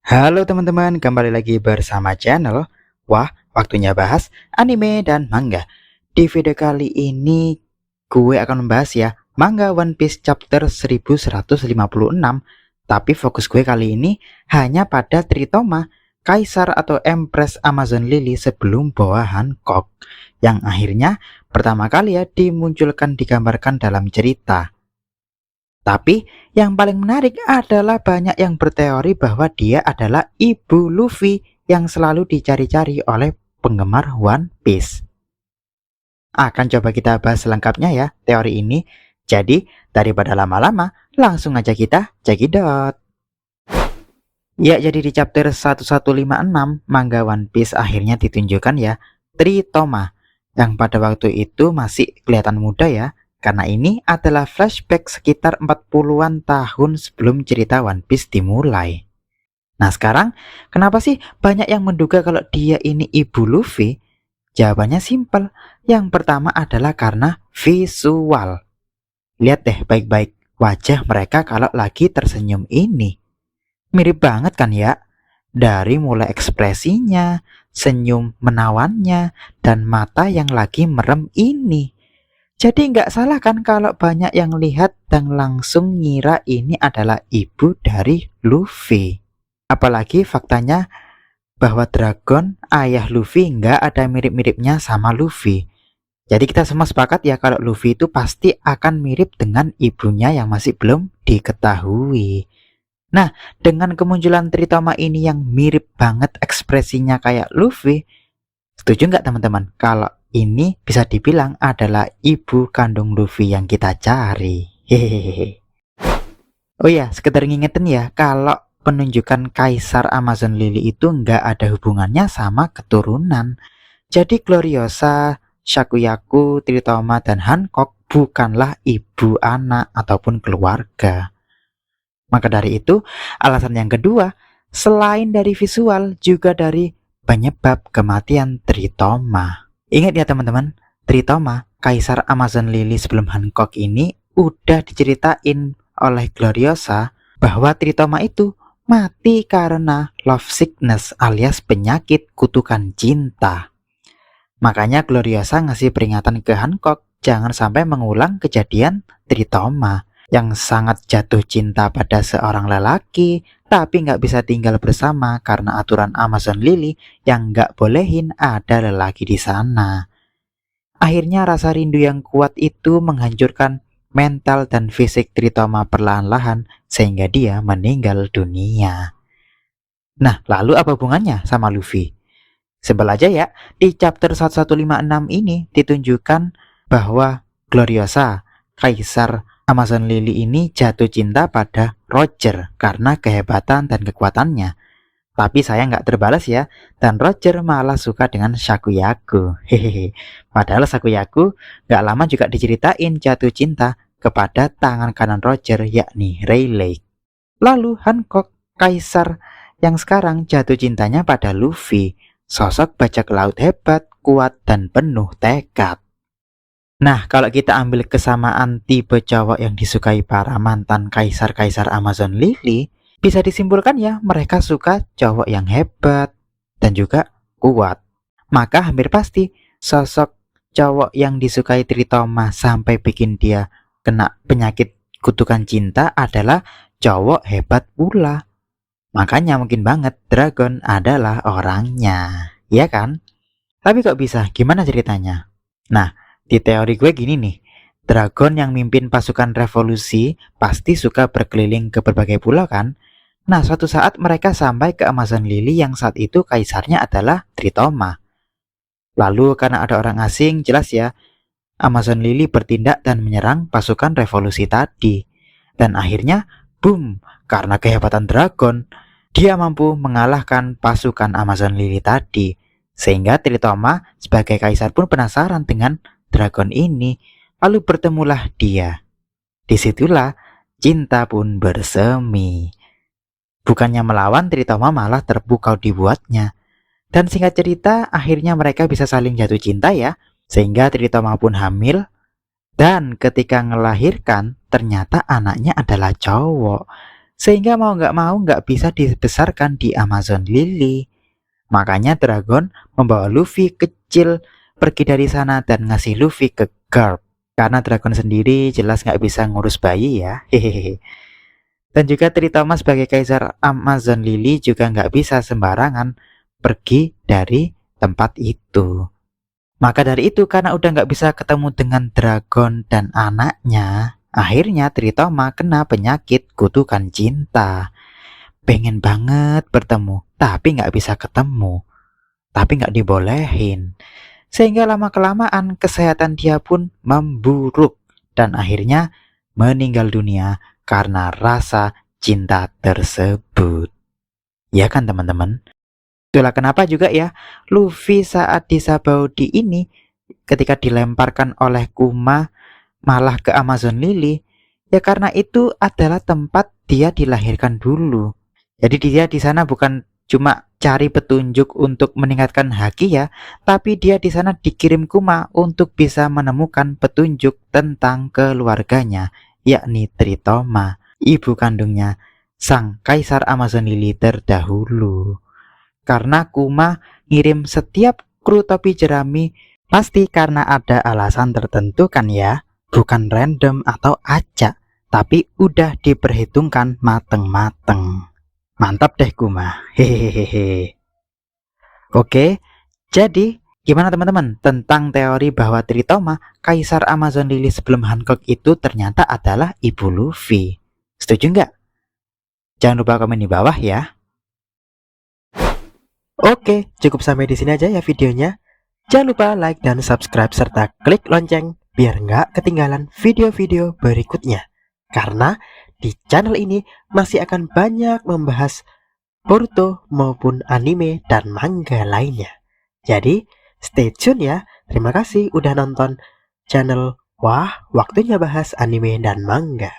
Halo teman-teman, kembali lagi bersama channel Wah, waktunya bahas anime dan manga. Di video kali ini gue akan membahas ya manga One Piece chapter 1156. Tapi fokus gue kali ini hanya pada Tritoma, Kaisar atau Empress Amazon Lily sebelum Boa Hancock, yang akhirnya pertama kali ya dimunculkan digambarkan dalam cerita. Tapi yang paling menarik adalah banyak yang berteori bahwa dia adalah ibu Luffy yang selalu dicari-cari oleh penggemar One Piece. Akan coba kita bahas selengkapnya ya teori ini. Jadi daripada lama-lama, langsung aja kita cekidot. Ya, jadi di chapter 1156 manga One Piece akhirnya ditunjukkan ya Tritoma, yang pada waktu itu masih kelihatan muda ya. Karena ini adalah flashback sekitar 40-an tahun sebelum cerita One Piece dimulai. Nah sekarang, kenapa sih banyak yang menduga kalau dia ini ibu Luffy? Jawabannya simpel. Yang pertama adalah karena visual. Lihat deh baik-baik wajah mereka kalau lagi tersenyum ini. Mirip banget kan ya? Dari mulai ekspresinya, senyum menawannya, dan mata yang lagi merem ini. Jadi nggak salah kan kalau banyak yang lihat dan langsung ngira ini adalah ibu dari Luffy. Apalagi faktanya bahwa Dragon, ayah Luffy, nggak ada mirip-miripnya sama Luffy. Jadi kita semua sepakat ya kalau Luffy itu pasti akan mirip dengan ibunya yang masih belum diketahui. Nah, dengan kemunculan Tritoma ini yang mirip banget ekspresinya kayak Luffy, setuju nggak teman-teman kalau ini bisa dibilang adalah ibu kandung Luffy yang kita cari? Hehehe. Oh ya, sekedar ngingetin ya, kalau penunjukan Kaisar Amazon Lily itu nggak ada hubungannya sama keturunan. Jadi Gloriosa, Shakuyaku, Tritoma, dan Hancock bukanlah ibu anak ataupun keluarga. Maka dari itu, alasan yang kedua, selain dari visual, juga dari penyebab kematian Tritoma. Ingat ya teman-teman, Tritoma, Kaisar Amazon Lily sebelum Hancock ini udah diceritain oleh Gloriosa bahwa Tritoma itu mati karena love sickness alias penyakit kutukan cinta. Makanya Gloriosa ngasih peringatan ke Hancock jangan sampai mengulang kejadian Tritoma yang sangat jatuh cinta pada seorang lelaki tapi nggak bisa tinggal bersama karena aturan Amazon Lily yang nggak bolehin ada lelaki di sana. Akhirnya rasa rindu yang kuat itu menghancurkan mental dan fisik Tritoma perlahan-lahan sehingga dia meninggal dunia. Nah, lalu apa hubungannya sama Luffy? Sebel aja ya, di chapter 1156 ini ditunjukkan bahwa Gloriosa, Kaisar Amazon Lily ini jatuh cinta pada Roger karena kehebatan dan kekuatannya. Tapi saya nggak terbalas ya, dan Roger malah suka dengan Shakuyaku. Hehehe. Padahal Shakuyaku nggak lama juga diceritain jatuh cinta kepada tangan kanan Roger yakni Rayleigh. Lalu Hancock, Kaisar yang sekarang jatuh cintanya pada Luffy, sosok bajak laut hebat, kuat, dan penuh tekad. Nah, kalau kita ambil kesamaan tipe cowok yang disukai para mantan kaisar-kaisar Amazon Lily, bisa disimpulkan ya mereka suka cowok yang hebat dan juga kuat. Maka hampir pasti sosok cowok yang disukai Tritoma sampai bikin dia kena penyakit kutukan cinta adalah cowok hebat pula. Makanya mungkin banget Dragon adalah orangnya, ya kan? Tapi kok bisa? Gimana ceritanya? Nah, di teori gue gini nih, Dragon yang mimpin pasukan revolusi pasti suka berkeliling ke berbagai pulau kan? Nah, suatu saat mereka sampai ke Amazon Lily yang saat itu kaisarnya adalah Tritoma. Lalu karena ada orang asing, jelas ya, Amazon Lily bertindak dan menyerang pasukan revolusi tadi. Dan akhirnya, boom, karena kehebatan Dragon, dia mampu mengalahkan pasukan Amazon Lily tadi. Sehingga Tritoma sebagai kaisar pun penasaran dengan Dragon ini. Lalu bertemulah dia. Disitulah cinta pun bersemi. Bukannya melawan, Tritoma malah terpukau dibuatnya. Dan singkat cerita, akhirnya mereka bisa saling jatuh cinta ya. Sehingga Tritoma pun hamil. Dan ketika ngelahirkan, ternyata anaknya adalah cowok. sehingga mau nggak bisa dibesarkan di Amazon Lily. Makanya Dragon membawa Luffy kecil pergi dari sana dan ngasih Luffy ke Garp. Karena Dragon sendiri jelas nggak bisa ngurus bayi ya. Hehehe. Dan juga Tritoma sebagai kaisar Amazon Lily juga nggak bisa sembarangan pergi dari tempat itu. Maka dari itu, karena udah nggak bisa ketemu dengan Dragon dan anaknya, akhirnya Tritoma kena penyakit kutukan cinta. Pengen banget bertemu, tapi nggak bisa ketemu. Tapi nggak dibolehin. Sehingga lama-kelamaan kesehatan dia pun memburuk. Dan akhirnya meninggal dunia karena rasa cinta tersebut. Ya kan teman-teman? Itulah kenapa juga ya Luffy saat di Sabaudi ini ketika dilemparkan oleh Kuma malah ke Amazon Lily, ya karena itu adalah tempat dia dilahirkan dulu. Jadi dia di sana bukan cuma cari petunjuk untuk meningkatkan haki ya, tapi dia di sana dikirim Kuma untuk bisa menemukan petunjuk tentang keluarganya, yakni Tritoma, ibu kandungnya sang kaisar Amazon Lily terdahulu. Karena Kuma ngirim setiap kru topi jerami pasti karena ada alasan tertentu kan ya, bukan random atau acak, tapi udah diperhitungkan mateng-mateng. Mantap deh Kuma. Hehehe. Oke, jadi gimana teman-teman tentang teori bahwa Tritoma, kaisar Amazon Lily sebelum Hancock itu ternyata adalah ibu Luffy? Setuju nggak? Jangan lupa komen di bawah ya. Oke, cukup sampai di sini aja ya videonya. Jangan lupa like dan subscribe serta klik lonceng biar nggak ketinggalan video-video berikutnya. Karena di channel ini masih akan banyak membahas Boruto maupun anime dan manga lainnya. Jadi stay tune ya. Terima kasih udah nonton channel Wah Waktunya Bahas Anime dan Manga.